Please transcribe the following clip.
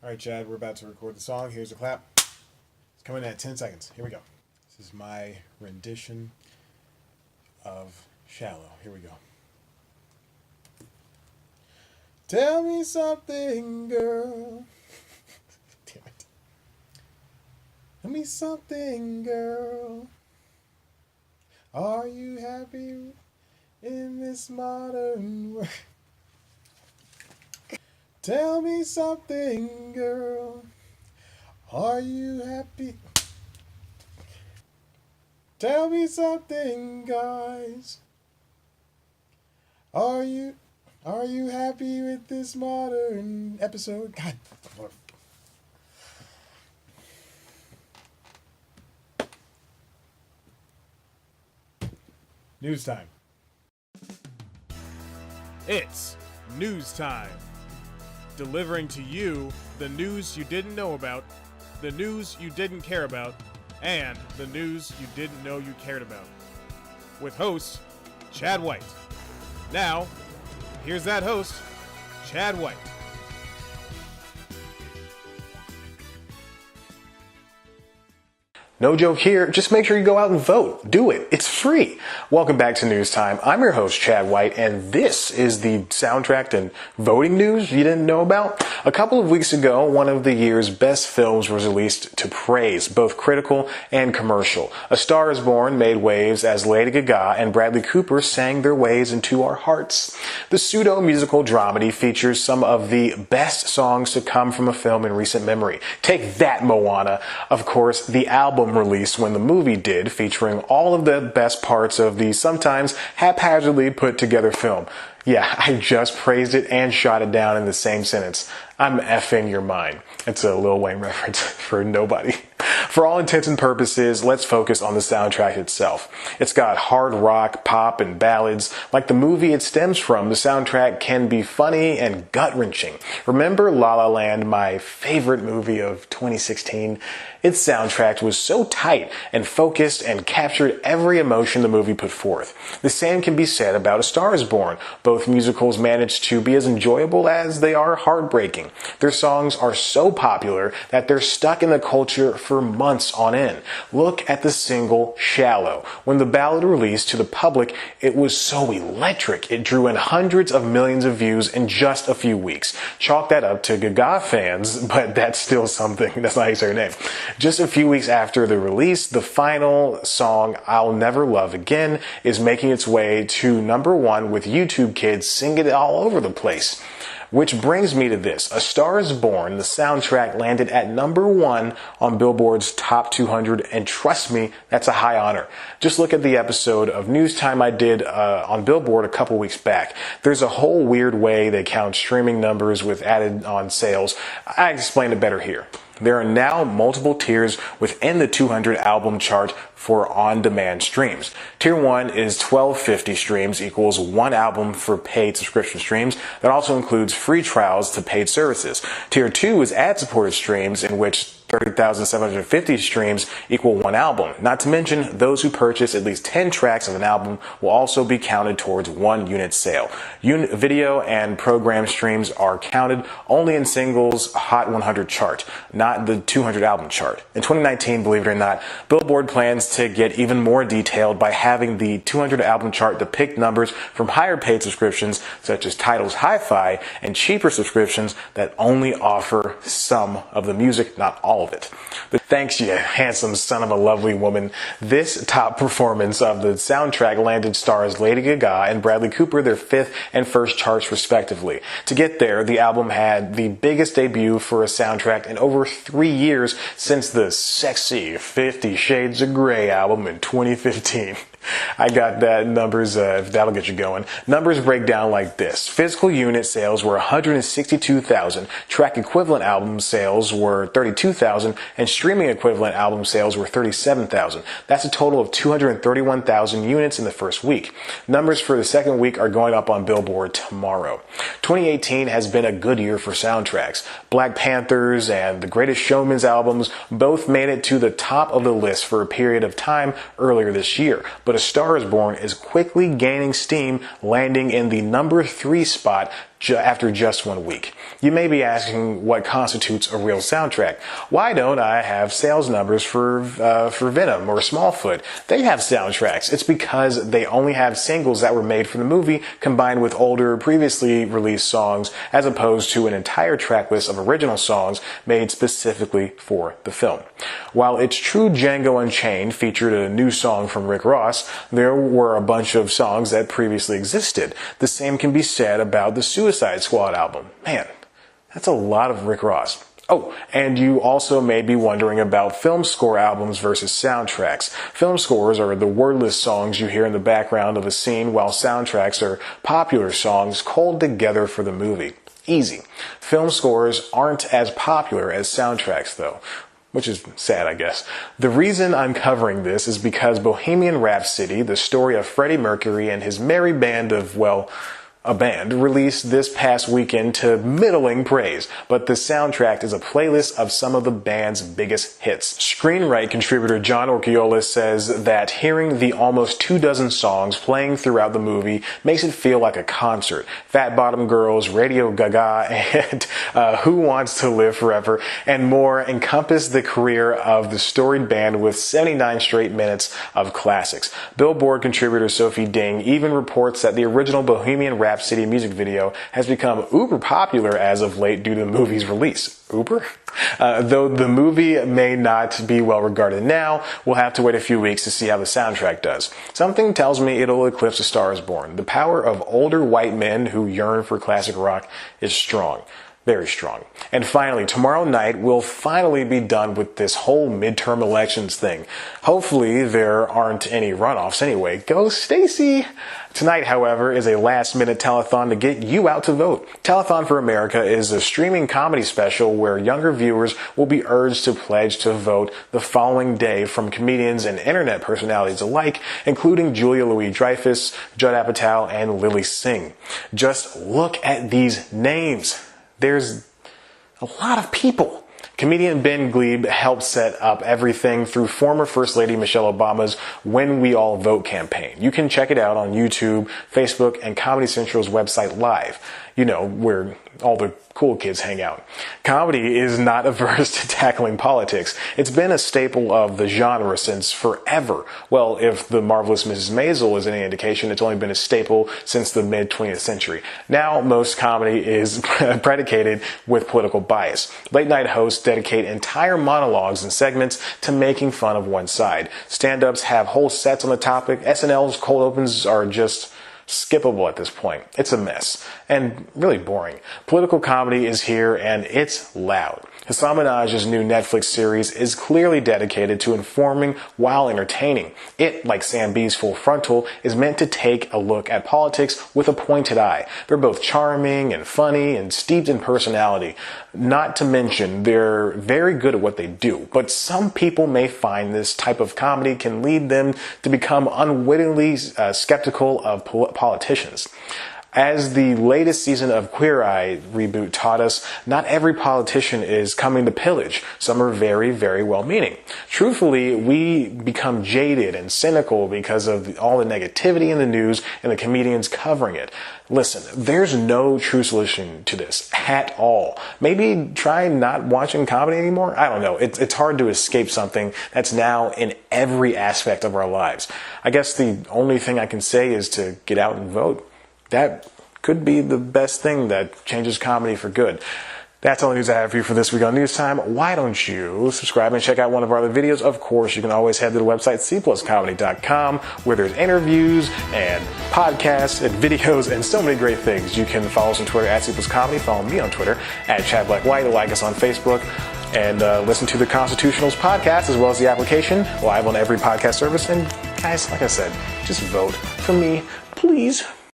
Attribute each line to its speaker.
Speaker 1: All right, Chad, we're about to record the song. Here's the clap. It's coming in at 10 seconds. Here we go. This is my rendition of Shallow. Here we go. Tell me something, girl. Damn it. Tell me something, girl. Are you happy in this modern world? Tell me something, girl. Are you happy? Tell me something, guys. Are you happy with this modern episode? God. News time. It's news time. Delivering to you the news you didn't know about, the news you didn't care about, and the news you didn't know you cared about. With host, Chad White. Now, here's that host, Chad White.
Speaker 2: No joke here, just make sure you go out and vote. Do it. It's free. Welcome back to News Time. I'm your host, Chad White, and this is the soundtrack and voting news you didn't know about. A couple of weeks ago, one of the year's best films was released to praise, both critical and commercial. A Star is Born made waves as Lady Gaga and Bradley Cooper sang their ways into our hearts. The pseudo-musical dramedy features some of the best songs to come from a film in recent memory. Take that, Moana. Of course, the album released when the movie did, featuring all of the best parts of the sometimes haphazardly put together film. Yeah, I just praised it and shot it down in the same sentence. I'm effing your mind. It's a Lil Wayne reference for nobody. For all intents and purposes, let's focus on the soundtrack itself. It's got hard rock, pop, and ballads. Like the movie it stems from, the soundtrack can be funny and gut-wrenching. Remember La La Land, my favorite movie of 2016? Its soundtrack was so tight and focused and captured every emotion the movie put forth. The same can be said about A Star is Born. Both musicals manage to be as enjoyable as they are heartbreaking. Their songs are so popular that they're stuck in the culture for months on end. Look at the single Shallow. When the ballad released to the public, it was so electric. It drew in hundreds of millions of views in just a few weeks. Chalk that up to Gaga fans, but that's still something. That's not how you say her name. Just a few weeks after the release, the final song, I'll Never Love Again, is making its way to #1 with YouTube kids singing it all over the place. Which brings me to this. A Star is Born, the soundtrack, landed at #1 on Billboard's Top 200, and trust me, that's a high honor. Just look at the episode of News Time I did on Billboard a couple weeks back. There's a whole weird way they count streaming numbers with added on sales. I explained it better here. There are now multiple tiers within the 200 album chart for on-demand streams. Tier 1 is $12.50 streams equals one album for paid subscription streams. That also includes free trials to paid services. Tier 2 is ad-supported streams, in which 30,750 streams equal one album. Not to mention, those who purchase at least 10 tracks of an album will also be counted towards one unit sale. Video and program streams are counted only in singles Hot 100 chart, not the 200 album chart. In 2019, believe it or not, Billboard plans to get even more detailed by having the 200 album chart depict numbers from higher paid subscriptions such as Tidal's Hi-Fi and cheaper subscriptions that only offer some of the music, not all of it. But thanks, you handsome son of a lovely woman. This top performance of the soundtrack landed stars Lady Gaga and Bradley Cooper their 5th and 1st charts respectively. To get there, the album had the biggest debut for a soundtrack in over 3 years since the sexy 50 Shades of Grey album in 2015. I got that numbers, if that'll get you going. Numbers break down like this. Physical unit sales were 162,000, track equivalent album sales were 32,000, and streaming equivalent album sales were 37,000. That's a total of 231,000 units in the first week. Numbers for the second week are going up on Billboard tomorrow. 2018 has been a good year for soundtracks. Black Panther's and The Greatest Showman's albums both made it to the top of the list for a period of time earlier this year. But A Star is Born is quickly gaining steam, landing in the #3 spot after just 1 week. You may be asking what constitutes a real soundtrack. Why don't I have sales numbers for Venom or Smallfoot? They have soundtracks. It's because they only have singles that were made for the movie combined with older, previously released songs, as opposed to an entire track list of original songs made specifically for the film. While it's true Django Unchained featured a new song from Rick Ross, there were a bunch of songs that previously existed. The same can be said about the Suicide Squad album. Man, that's a lot of Rick Ross. Oh, and you also may be wondering about film score albums versus soundtracks. Film scores are the wordless songs you hear in the background of a scene, while soundtracks are popular songs culled together for the movie. Easy. Film scores aren't as popular as soundtracks, though. Which is sad, I guess. The reason I'm covering this is because Bohemian Rhapsody, the story of Freddie Mercury and his merry band of, well, a band, released this past weekend to middling praise, but the soundtrack is a playlist of some of the band's biggest hits. Screenwrite contributor John Orchiola says that hearing the almost 24 songs playing throughout the movie makes it feel like a concert. Fat Bottom Girls, Radio Gaga, and Who Wants to Live Forever, and more encompass the career of the storied band with 79 straight minutes of classics. Billboard contributor Sophie Ding even reports that the original Bohemian Rhapsody music video has become uber popular as of late due to the movie's release. Uber? Though the movie may not be well regarded now, we'll have to wait a few weeks to see how the soundtrack does. Something tells me it'll eclipse A Star Is Born. The power of older white men who yearn for classic rock is strong. Very strong. And finally, tomorrow night, we'll finally be done with this whole midterm elections thing. Hopefully, there aren't any runoffs anyway. Go Stacey! Tonight, however, is a last-minute telethon to get you out to vote. Telethon for America is a streaming comedy special where younger viewers will be urged to pledge to vote the following day from comedians and internet personalities alike, including Julia Louis-Dreyfus, Judd Apatow, and Lily Singh. Just look at these names. There's a lot of people. Comedian Ben Glebe helped set up everything through former First Lady Michelle Obama's When We All Vote campaign. You can check it out on YouTube, Facebook, and Comedy Central's website live. You know, where all the cool kids hang out. Comedy is not averse to tackling politics. It's been a staple of the genre since forever. Well, if The Marvelous Mrs. Maisel is any indication, it's only been a staple since the mid-20th century. Now, most comedy is predicated with political bias. Late-night hosts dedicate entire monologues and segments to making fun of one side. Stand-ups have whole sets on the topic. SNL's cold opens are just skippable at this point. It's a mess and really boring. Political comedy is here and it's loud. Hasan Minhaj's new Netflix series is clearly dedicated to informing while entertaining. It, like Sam B's Full Frontal, is meant to take a look at politics with a pointed eye. They're both charming and funny and steeped in personality. Not to mention, they're very good at what they do. But some people may find this type of comedy can lead them to become unwittingly skeptical of politicians. As the latest season of Queer Eye reboot taught us, not every politician is coming to pillage. Some are very, very well-meaning. Truthfully, we become jaded and cynical because of all the negativity in the news and the comedians covering it. Listen, there's no true solution to this at all. Maybe try not watching comedy anymore? I don't know. It's hard to escape something that's now in every aspect of our lives. I guess the only thing I can say is to get out and vote. That could be the best thing that changes comedy for good. That's all the news I have for you for this week on News Time. Why don't you subscribe and check out one of our other videos? Of course, you can always head to the website cpluscomedy.com, where there's interviews and podcasts and videos and so many great things. You can follow us on Twitter at cpluscomedy. Follow me on Twitter at ChadBlackWhite. Like us on Facebook. And listen to the Constitutionals podcast as well as the application live on every podcast service. And guys, like I said, just vote for me, please.